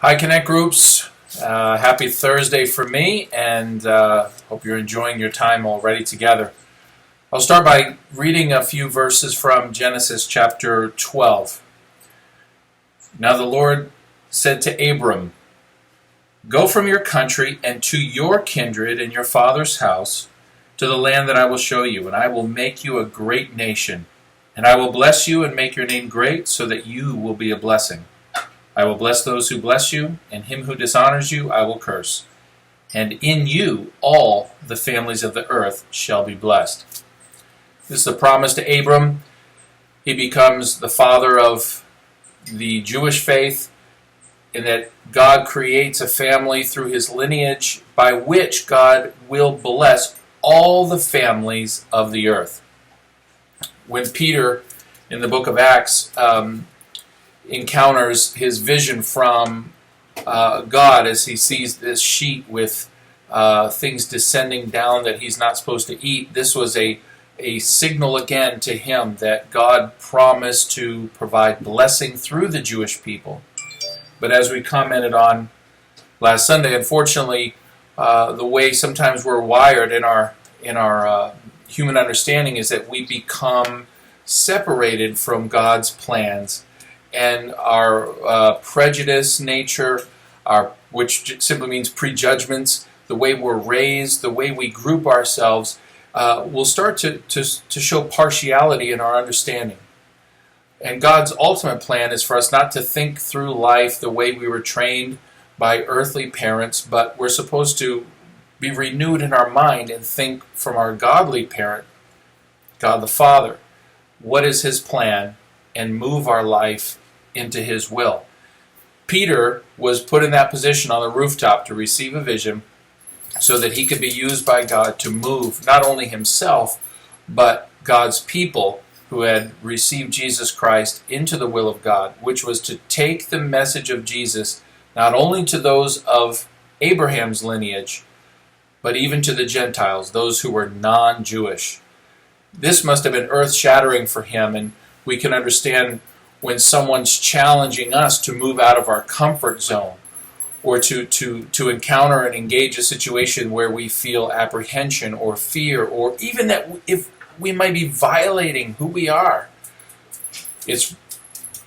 Hi, Connect Groups. Happy Thursday for me, and hope you're enjoying your time already together. I'll start by reading a few verses from Genesis chapter 12. Now the Lord said to Abram, "Go from your country and to your kindred and your father's house to the land that I will show you, and I will make you a great nation. And I will bless you and make your name great, so that you will be a blessing. I will bless those who bless you, and him who dishonors you I will curse. And in you all the families of the earth shall be blessed." This is a promise to Abram. He becomes the father of the Jewish faith, in that God creates a family through his lineage by which God will bless all the families of the earth. When Peter, in the book of Acts, encounters his vision from God as he sees this sheet with things descending down that he's not supposed to eat, this was a signal again to him that God promised to provide blessing through the Jewish people. But as we commented on last Sunday, unfortunately, the way sometimes we're wired in our human understanding is that we become separated from God's plans, and our prejudice nature, which simply means prejudgments, the way we're raised, the way we group ourselves, will start to show partiality in our understanding. And God's ultimate plan is for us not to think through life the way we were trained by earthly parents, but we're supposed to be renewed in our mind and think from our godly parent, God the Father. What is his plan? And move our life into his will. Peter was put in that position on the rooftop to receive a vision so that he could be used by God to move not only himself, but God's people who had received Jesus Christ into the will of God, which was to take the message of Jesus not only to those of Abraham's lineage, but even to the Gentiles, those who were non-Jewish. This must have been earth-shattering for him, and we can understand when someone's challenging us to move out of our comfort zone, or to encounter and engage a situation where we feel apprehension or fear, or even that if we might be violating who we are. It's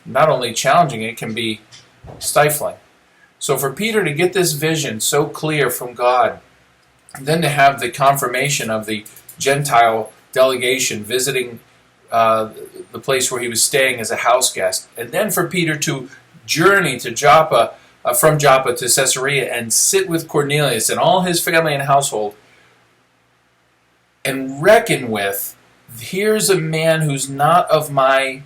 not only challenging, it can be stifling. So for Peter to get this vision so clear from God, and then to have the confirmation of the Gentile delegation visiting the place where he was staying as a house guest, and then for Peter to journey to Joppa, from Joppa to Caesarea, and sit with Cornelius and all his family and household, and reckon with, here's a man who's not of my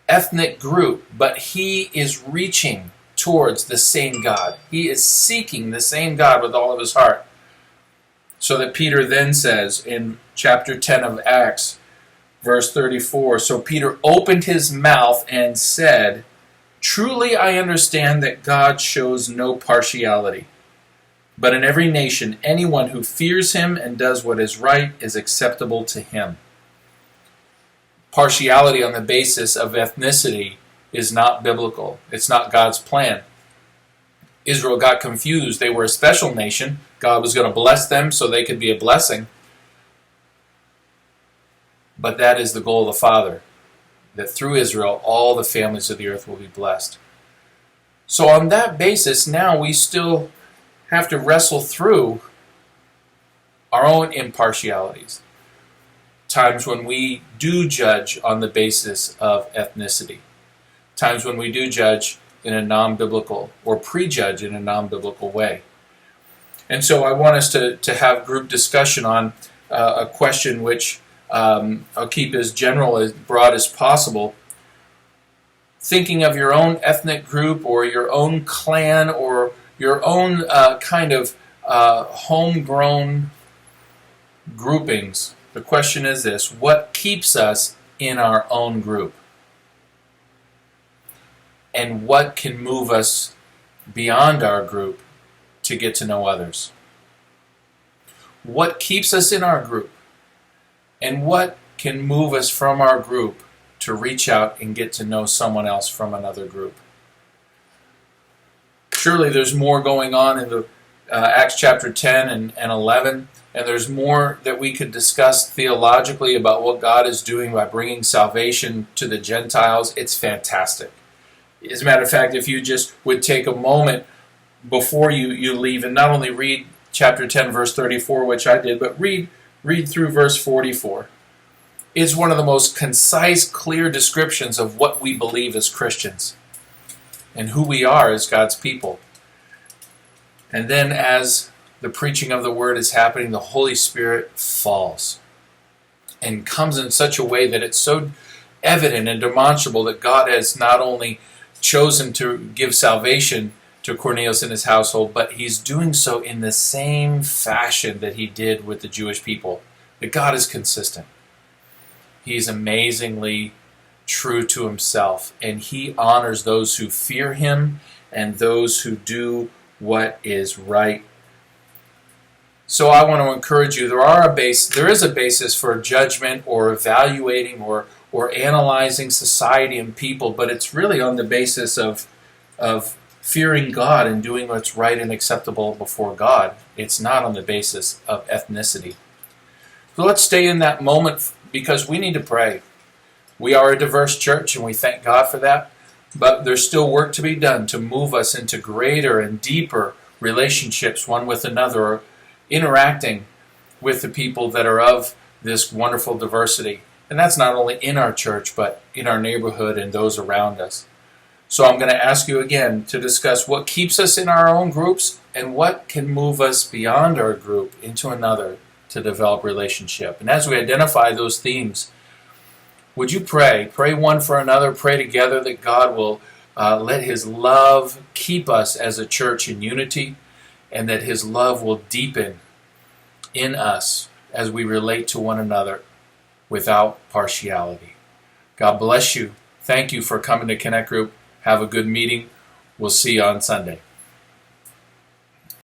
ethnic group, but he is reaching towards the same God. He is seeking the same God with all of his heart. So that Peter then says in chapter 10 of Acts, verse 34, "So Peter opened his mouth and said, 'Truly I understand that God shows no partiality. But in every nation, anyone who fears him and does what is right is acceptable to him.'" Partiality on the basis of ethnicity is not biblical. It's not God's plan. Israel got confused. They were a special nation. God was going to bless them so they could be a blessing. But that is the goal of the Father, that through Israel, all the families of the earth will be blessed. So on that basis, now we still have to wrestle through our own impartialities. Times when we do judge on the basis of ethnicity. Times when we do judge in a non-biblical, or prejudge in a non-biblical way. And so I want us to have group discussion on a question which I'll keep as general, as broad as possible. Thinking of your own ethnic group, or your own clan, or your own kind of homegrown groupings. The question is this: what keeps us in our own group? And what can move us beyond our group to get to know others? What keeps us in our group? And what can move us from our group to reach out and get to know someone else from another group? surely there's more going on in the Acts chapter 10 and 11, and there's more that we could discuss theologically about what God is doing by bringing salvation to the Gentiles. It's fantastic. As a matter of fact, if you just would take a moment before you leave and not only read chapter 10, verse 34, which I did, but read through verse 44. It's one of the most concise, clear descriptions of what we believe as Christians and who we are as God's people. And then as the preaching of the word is happening, the Holy Spirit falls and comes in such a way that it's so evident and demonstrable that God has not only chosen to give salvation to Cornelius and his household, but he's doing so in the same fashion that he did with the Jewish people. That God is consistent. He's amazingly true to himself, and he honors those who fear him and those who do what is right. So I want to encourage you, there is a basis for judgment or evaluating or analyzing society and people, but it's really on the basis of fearing God and doing what's right and acceptable before God. It's not on the basis of ethnicity. So let's stay in that moment because we need to pray. We are a diverse church and we thank God for that, but there's still work to be done to move us into greater and deeper relationships one with another, or interacting with the people that are of this wonderful diversity. And that's not only in our church, but in our neighborhood and those around us. So I'm going to ask you again to discuss what keeps us in our own groups and what can move us beyond our group into another to develop relationship. And as we identify those themes, would you pray? Pray one for another. Pray together that God will let his love keep us as a church in unity, and that his love will deepen in us as we relate to one another without partiality. God bless you. Thank you for coming to Connect Group. Have a good meeting. We'll see you on Sunday.